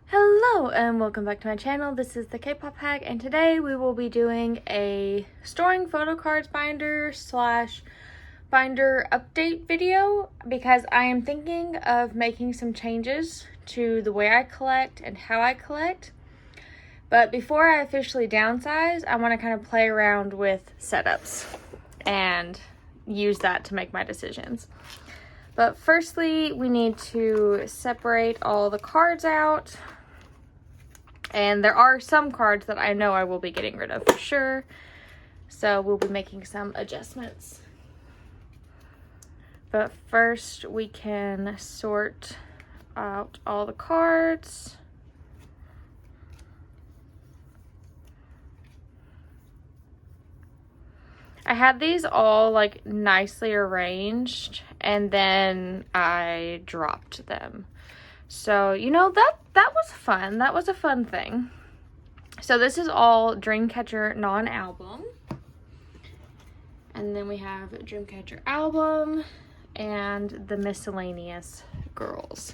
Hello and welcome back to my channel. This is the Kpop Hag, and today we will be doing a storing photo cards binder slash binder update video because I am thinking of making some changes to the way I collect and how I collect. But before I officially downsize, I want to kind of play around with setups and use that to make my decisions. But firstly, we need to separate all the cards out. And there are some cards that I know I will be getting rid of for sure. So we'll be making some adjustments. But first we can sort out all the cards. I had these all like nicely arranged and then I dropped them. So, you know, that was fun. That was a fun thing. So this is all Dreamcatcher non-album. And then we have Dreamcatcher album and the miscellaneous girls.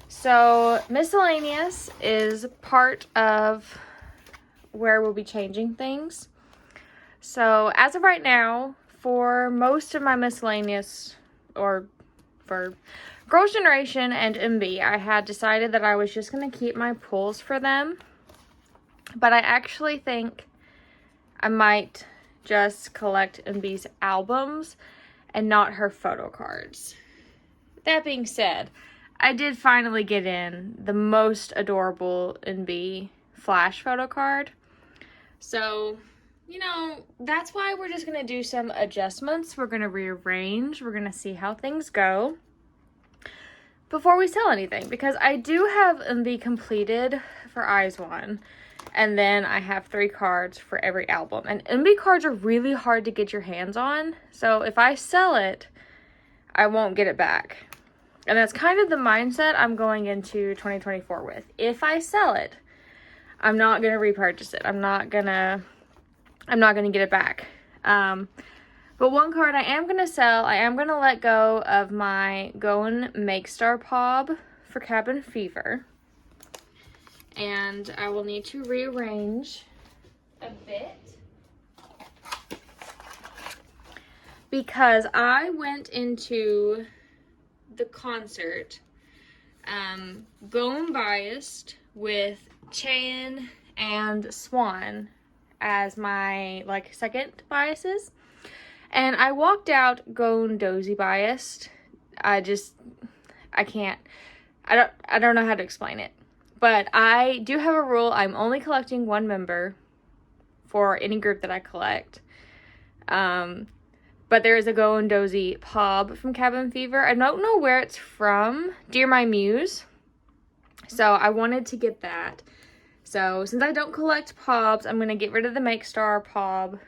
So miscellaneous is part of where we'll be changing things. So as of right now, for most of my miscellaneous, or for Girls' Generation and MB, I had decided that I was just going to keep my pulls for them. But I actually think I might just collect MB's albums and not her photo cards. That being said, I did finally get in the most adorable MB flash photo card. So, you know, that's why we're just going to do some adjustments. We're going to rearrange. We're going to see how things go before we sell anything, because I do have MB completed for Eyes One, and then I have 3 cards for every album. And MB cards are really hard to get your hands on, so if I sell it, I won't get it back. And that's kind of the mindset I'm going into 2024 with. If I sell it, I'm not going to repurchase it. I'm not gonna get it back. But one card I am going to sell, I am going to let go of my Going Make Star Pob for Cabin Fever. And I will need to rearrange a bit, because I went into the concert going biased with Chaeyeon and Swan as my second biases. And I walked out going dozy biased. I don't know how to explain it. But I do have a rule. I'm only collecting one member for any group that I collect. But there is a Going Dozy Pob from Cabin Fever. I don't know where it's from. Dear My Muse. So I wanted to get that. So since I don't collect Pobs, I'm going to get rid of the Make Star Pob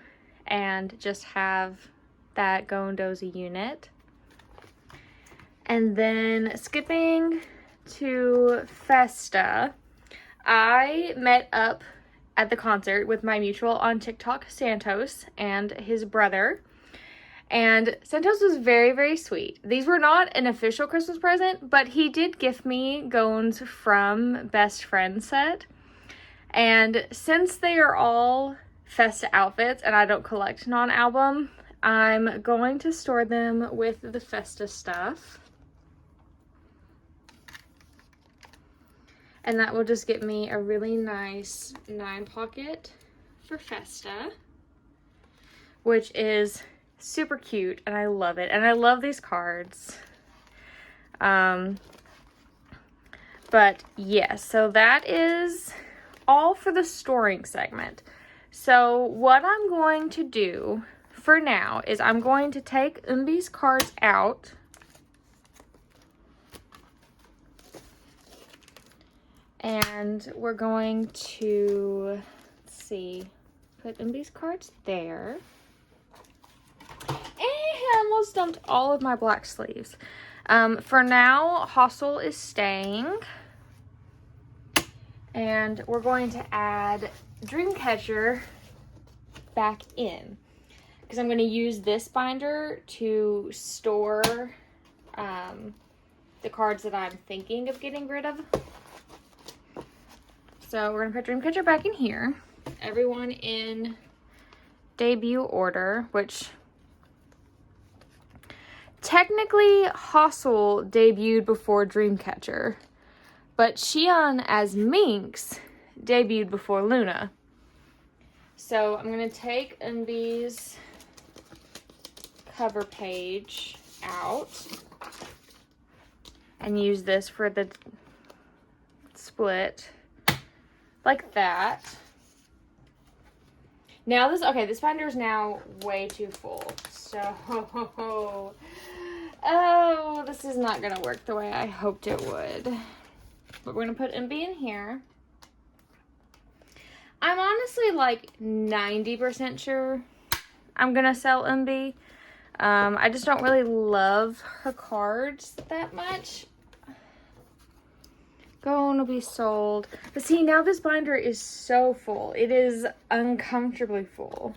and just have that Going Dozy unit. And then skipping to Festa, I met up at the concert with my mutual on TikTok, Santos, and his brother. And Santos was very, very sweet. These were not an official Christmas present, but he did gift me Gones from Best Friend set. And since they are all Festa outfits and I don't collect non-album, I'm going to store them with the Festa stuff. And that will just get me a really nice 9 pocket for Festa, which is super cute and I love it. And I love these cards. But yes, so that is all for the storing segment. So what I'm going to do for now is I'm going to take MB's cards out. And we're going to, let's see, put MB's cards there. And I almost dumped all of my black sleeves. For now, Hostel is staying. And we're going to add Dreamcatcher back in, because I'm going to use this binder to store the cards that I'm thinking of getting rid of. So we're gonna put Dreamcatcher back in here. Everyone in debut order, which technically Hustle debuted before Dreamcatcher, but Xian as Minx debuted before Luna. So I'm gonna take Eunbi's cover page out and use this for the split like that. Now this binder is now way too full. So, oh, this is not gonna work the way I hoped it would. But we're gonna put Eunbi in here. I'm honestly like 90% sure I'm gonna sell Eunbi. I just don't really love her cards that much. Gonna be sold. But see, now this binder is so full. It is uncomfortably full.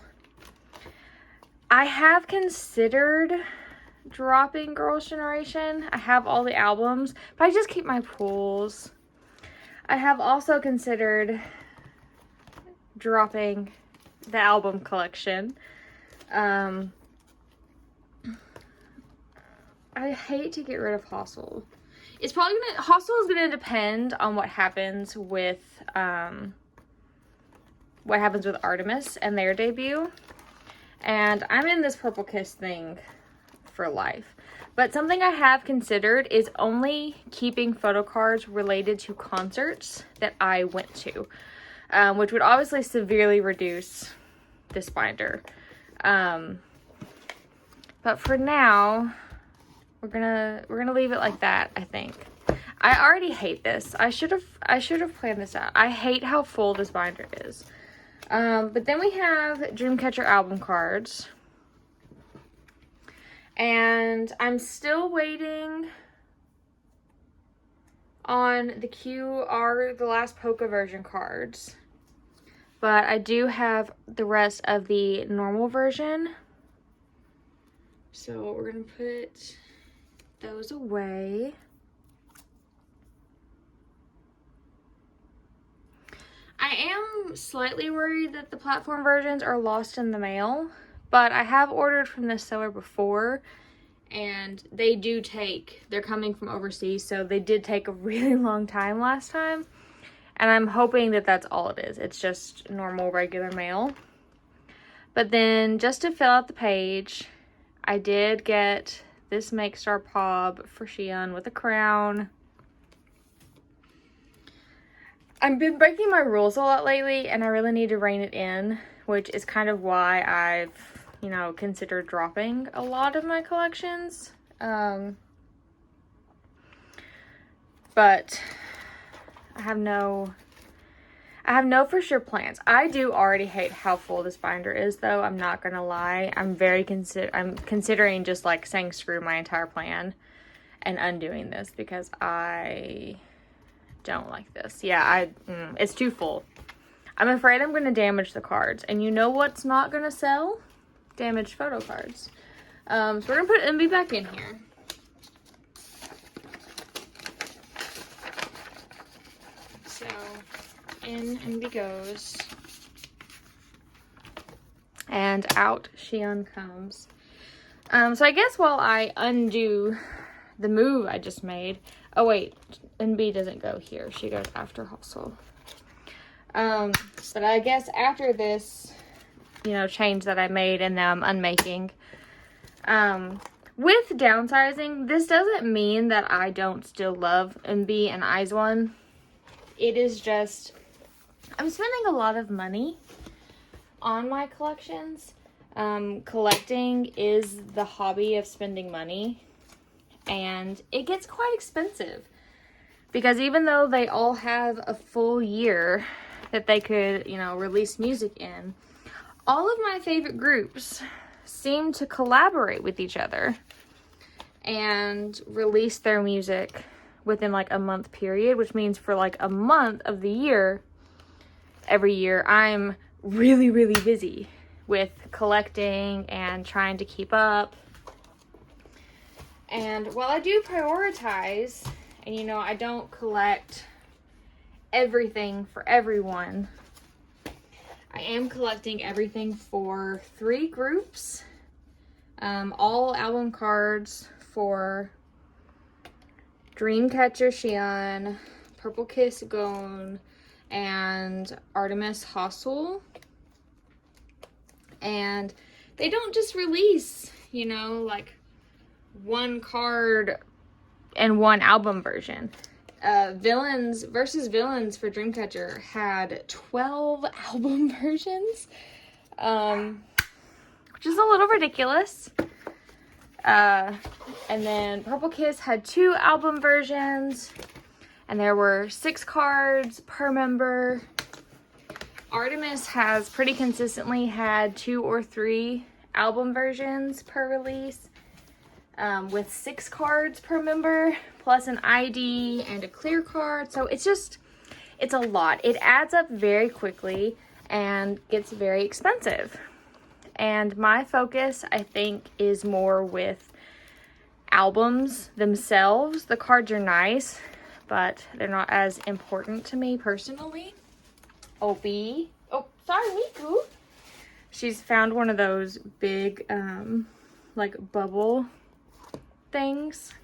I have considered dropping Girls' Generation. I have all the albums, but I just keep my pools. I have also considered dropping the album collection. I hate to get rid of Hustle. It's probably gonna, Hustle is gonna depend on what happens with Artemis and their debut. And I'm in this Purple Kiss thing for life. But something I have considered is only keeping photo cards related to concerts that I went to, which would obviously severely reduce this binder. But for now, we're gonna leave it like that, I think. I already hate this. I should have planned this out. I hate how full this binder is. But then we have Dreamcatcher album cards. And I'm still waiting on the the last Polka version cards. But I do have the rest of the normal version. So we're gonna put those away. I am slightly worried that the platform versions are lost in the mail, but I have ordered from this seller before, and they're coming from overseas, so they did take a really long time last time, and I'm hoping that that's all it is. It's just normal, regular mail. But then, just to fill out the page, I did get this Make Star Pob for Xian with a crown. I've been breaking my rules a lot lately, and I really need to rein it in, which is kind of why I've, considered dropping a lot of my collections. But I have no for sure plans. I do already hate how full this binder is, though. I'm not gonna lie. I'm considering just like saying screw my entire plan and undoing this because I don't like this. Yeah, it's too full. I'm afraid I'm gonna damage the cards, and you know what's not gonna sell? Damaged photo cards. So we're gonna put Eunbi back in here. So in Eunbi goes, and out Xian comes. So I guess while I undo the move I just made, oh wait, Eunbi doesn't go here. She goes after Hustle. But I guess after this, change that I made and now I'm unmaking, with downsizing, this doesn't mean that I don't still love Eunbi and IZ*ONE. It is just, I'm spending a lot of money on my collections. Collecting is the hobby of spending money, and it gets quite expensive because even though they all have a full year that they could, release music in, all of my favorite groups seem to collaborate with each other and release their music within like a month period, which means for like a month of the year, every year, I'm really, really busy with collecting and trying to keep up. And while I do prioritize, and you know, I don't collect everything for everyone, I am collecting everything for 3 groups. All album cards for Dreamcatcher Xian, Purple Kiss Gone, and Artemis Hostel. And they don't just release, you know, like one card and one album version. Villains versus Villains for Dreamcatcher had 12 album versions, which is a little ridiculous. And then Purple Kiss had 2 album versions, and there were 6 cards per member. Artemis has pretty consistently had 2 or 3 album versions per release, with 6 cards per member, plus an ID and a clear card. So it's a lot. It adds up very quickly and gets very expensive. And my focus, I think, is more with albums themselves. The cards are nice, but they're not as important to me personally. Opie. Oh, sorry, Miku. She's found one of those big, like bubble things.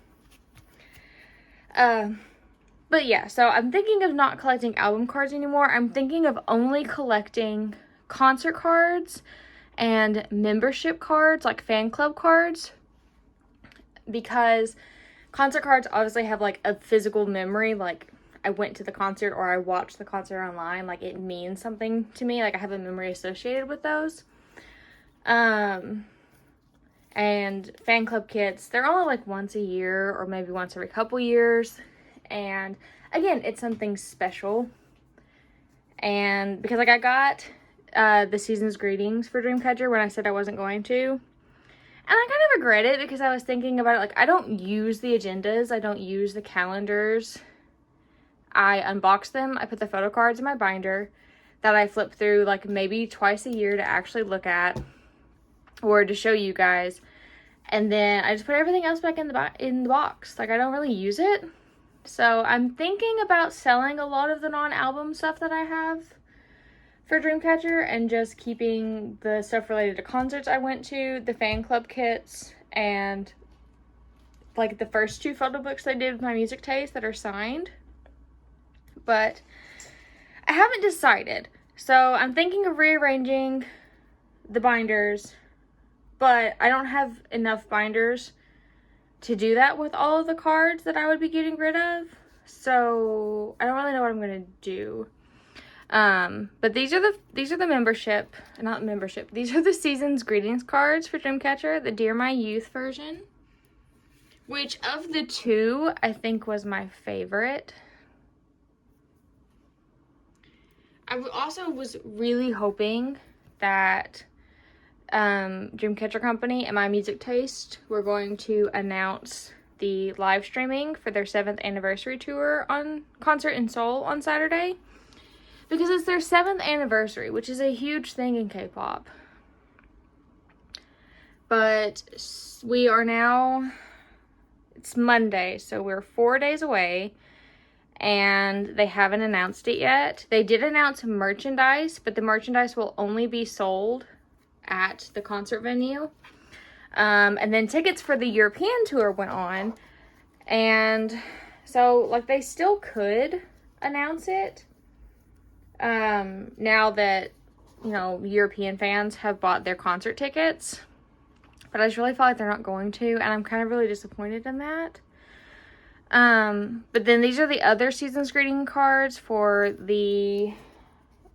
But yeah, so I'm thinking of not collecting album cards anymore. I'm thinking of only collecting concert cards and membership cards, like fan club cards, because concert cards obviously have like a physical memory, like I went to the concert or I watched the concert online, like it means something to me, like I have a memory associated with those. And fan club kits, they're only like once a year or maybe once every couple years, and again, it's something special. And because like I got the season's greetings for Dreamcatcher when I said I wasn't going to, and I kind of regret it because I was thinking about it, like I don't use the agendas, I don't use the calendars. I unbox them, I put the photo cards in my binder that I flip through like maybe twice a year to actually look at or to show you guys, and then I just put everything else back in the box. Like I don't really use it. So I'm thinking about selling a lot of the non-album stuff that I have for Dreamcatcher and just keeping the stuff related to concerts I went to, the fan club kits, and like the first 2 photo books I did with my music taste that are signed. But I haven't decided. So I'm thinking of rearranging the binders, but I don't have enough binders to do that with all of the cards that I would be getting rid of. So I don't really know what I'm going to do. But these are the membership, not membership. These are the season's greetings cards for Dreamcatcher, the Dear My Youth version, which of the 2 I think was my favorite. I also was really hoping that Dreamcatcher Company and My Music Taste were going to announce the live streaming for their 7th anniversary tour on concert in Seoul on Saturday, because it's their 7th anniversary, which is a huge thing in K-pop. But we are now, it's Monday, so we're 4 days away, and they haven't announced it yet. They did announce merchandise, but the merchandise will only be sold at the concert venue. And then tickets for the European tour went on, and so like they still could announce it now that, you know, European fans have bought their concert tickets, but I just really feel like they're not going to, and I'm kind of really disappointed in that. But then these are the other season's greeting cards for the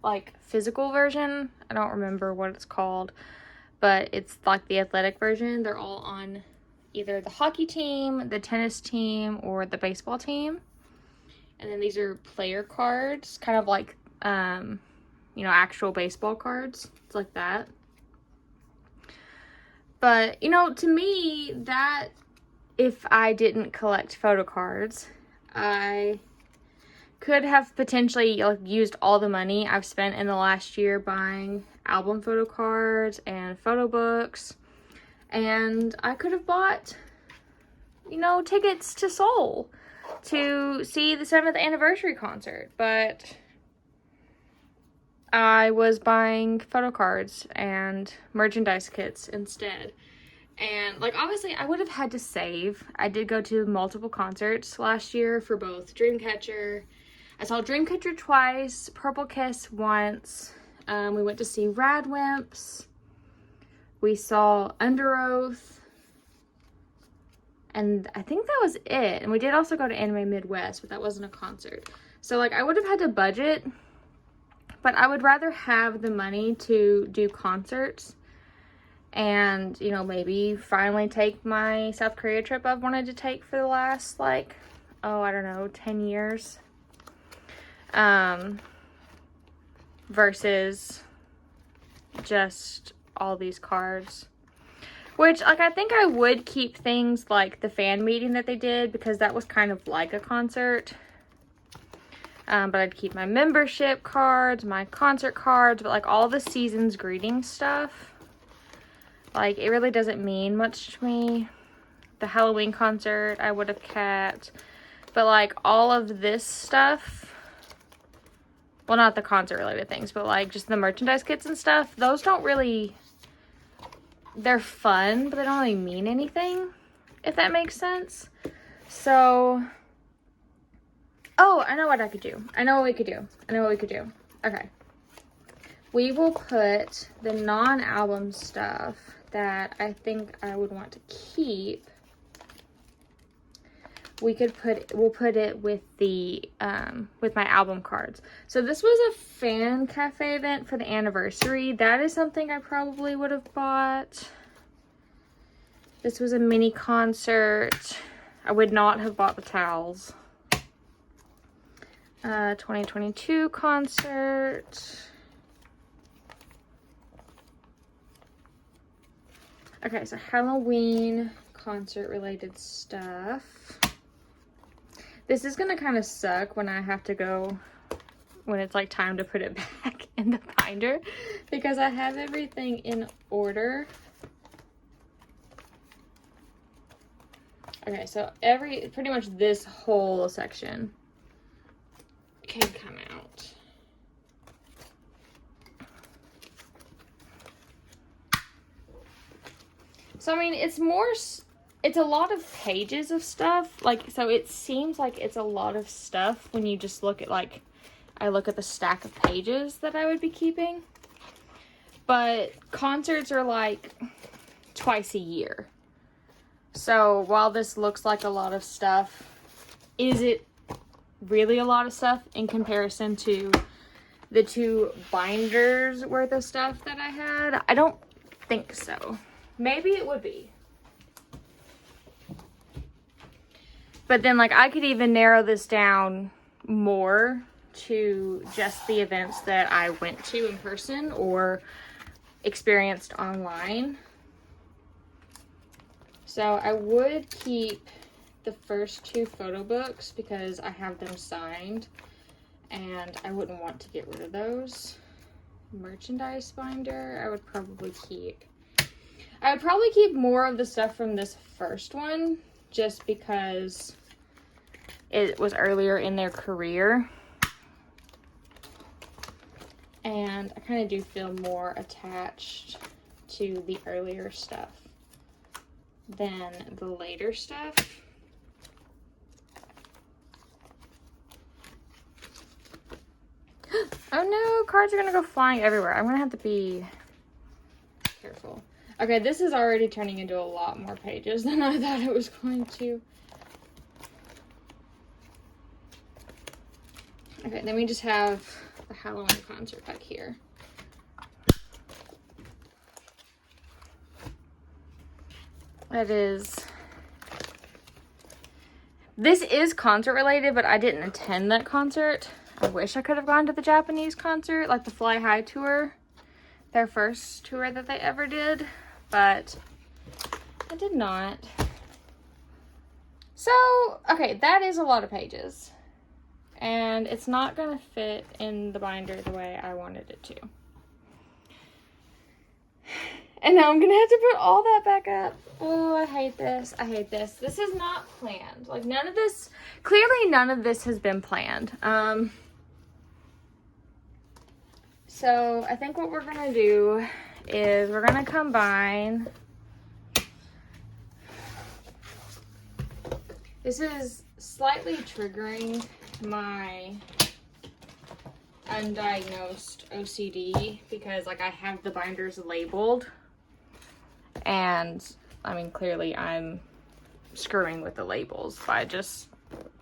like physical version. I don't remember what it's called, but it's like the athletic version. They're all on either the hockey team, the tennis team, or the baseball team. And then these are player cards, kind of like, you know, actual baseball cards. It's like that. But, you know, to me, that if I didn't collect photo cards, I could have potentially like used all the money I've spent in the last year buying album photo cards and photo books, and I could have bought you know, tickets to Seoul to see the 7th anniversary concert, but I was buying Photocards and merchandise kits instead. And, like, obviously, I would have had to save. I did go to multiple concerts last year for both Dreamcatcher. I saw Dreamcatcher twice, Purple Kiss once. We went to see Radwimps. We saw Under Oath. And I think that was it. And we did also go to Anime Midwest, but that wasn't a concert. So, like, I would have had to budget, but I would rather have the money to do concerts and, you know, maybe finally take my South Korea trip I've wanted to take for the last, like, oh, I don't know, 10 years. Versus just all these cards. Which, like, I think I would keep things like the fan meeting that they did, because that was kind of like a concert. But I'd keep my membership cards, my concert cards, but, like, all the season's greeting stuff, like, it really doesn't mean much to me. The Halloween concert I would have kept. But, like, all of this stuff, well, not the concert related things, but, like, just the merchandise kits and stuff, those don't really, they're fun, but they don't really mean anything, if that makes sense. So, oh, I know what I could do. I know what we could do. Okay. We will put the non-album stuff that I think I would want to keep. We'll put it with the, with my album cards. So this was a fan cafe event for the anniversary. That is something I probably would have bought. This was a mini concert. I would not have bought the towels. 2022 concert. Okay, so Halloween concert related stuff. This is gonna kind of suck when I have to go, when it's like time to put it back in the binder, because I have everything in order. Okay, so pretty much this whole section can come out. So, I mean, it's a lot of pages of stuff. Like, so it seems like it's a lot of stuff when you just look at, like, I look at the stack of pages that I would be keeping. But concerts are, like, twice a year. So, while this looks like a lot of stuff, is it really a lot of stuff in comparison to the 2 binders worth of stuff that I had? I don't think so. Maybe it would be. But then, like, I could even narrow this down more to just the events that I went to in person or experienced online. So I would keep the first 2 photo books because I have them signed and I wouldn't want to get rid of those. Merchandise binder, I would probably keep. I would probably keep more of the stuff from this first one just because it was earlier in their career. And I kind of do feel more attached to the earlier stuff than the later stuff. Oh no, cards are gonna go flying everywhere. I'm gonna have to be careful. Okay, this is already turning into a lot more pages than I thought it was going to. Okay, then we just have the Halloween concert back here. This is concert related, but I didn't attend that concert. I wish I could have gone to the Japanese concert, like the Fly High tour, their first tour that they ever did, but I did not. So, okay, that is a lot of pages, and it's not gonna fit in the binder the way I wanted it to. And now I'm gonna have to put all that back up. Oh, I hate this. I hate this. This is not planned. Like none of this, clearly none of this has been planned. So I think what we're gonna do is we're gonna combine. This is slightly triggering my undiagnosed OCD because like I have the binders labeled, and I mean clearly I'm screwing with the labels by just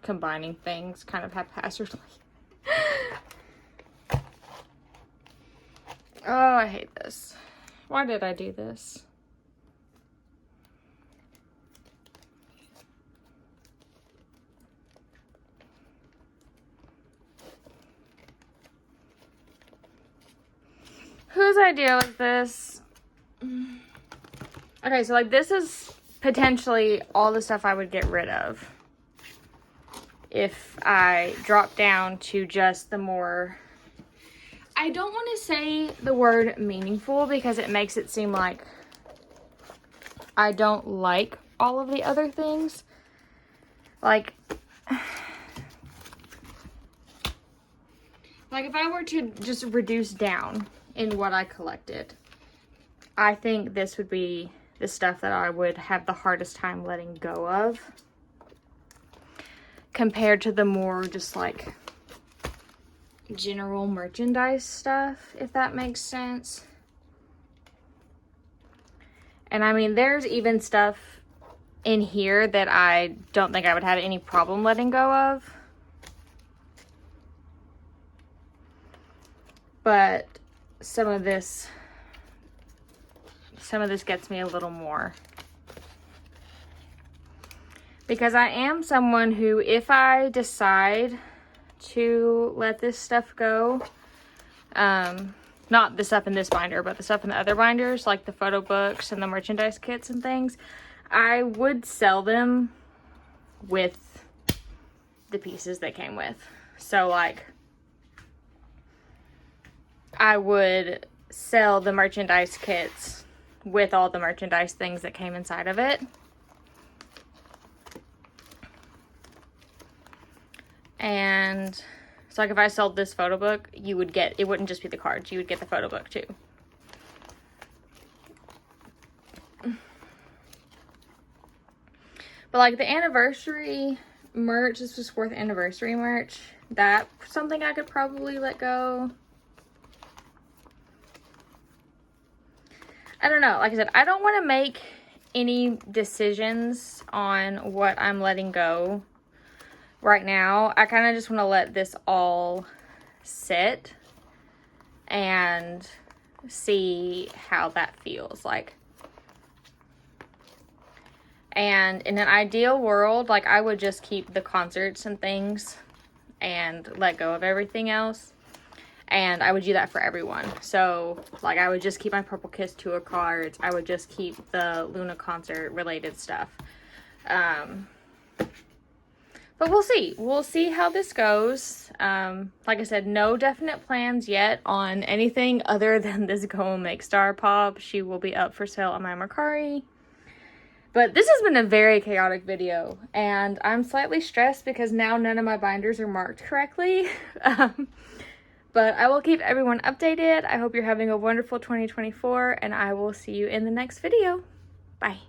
combining things kind of haphazardly. Oh, I hate this. Why did I do this? Whose idea was this? Okay, so like this is potentially all the stuff I would get rid of if I drop down to just the more, I don't want to say the word meaningful because it makes it seem like I don't like all of the other things. Like if I were to just reduce down in what I collected, I think this would be the stuff that I would have the hardest time letting go of compared to the more just like general merchandise stuff, if that makes sense. And I mean, there's even stuff in here that I don't think I would have any problem letting go of. But some of this gets me a little more. Because I am someone who, if I decide to let this stuff go, not the stuff in this binder, but the stuff in the other binders, like the photo books and the merchandise kits and things, I would sell them with the pieces that came with. So like, I would sell the merchandise kits with all the merchandise things that came inside of it. And so like if I sold this photo book, you would get, it wouldn't just be the cards, you would get the photo book too. But like the anniversary merch, this was 4th anniversary merch, that's something I could probably let go. I don't know, like I said, I don't want to make any decisions on what I'm letting go right now. I kind of just want to let this all sit and see how that feels like. And in an ideal world, like I would just keep the concerts and things and let go of everything else. And I would do that for everyone. So like I would just keep my Purple Kiss tour cards. I would just keep the Luna concert related stuff. But we'll see. We'll see how this goes. Like I said, no definite plans yet on anything other than this Go and Make Star Pop. She will be up for sale on my Mercari. But this has been a very chaotic video, and I'm slightly stressed because now none of my binders are marked correctly. But I will keep everyone updated. I hope you're having a wonderful 2024, and I will see you in the next video. Bye.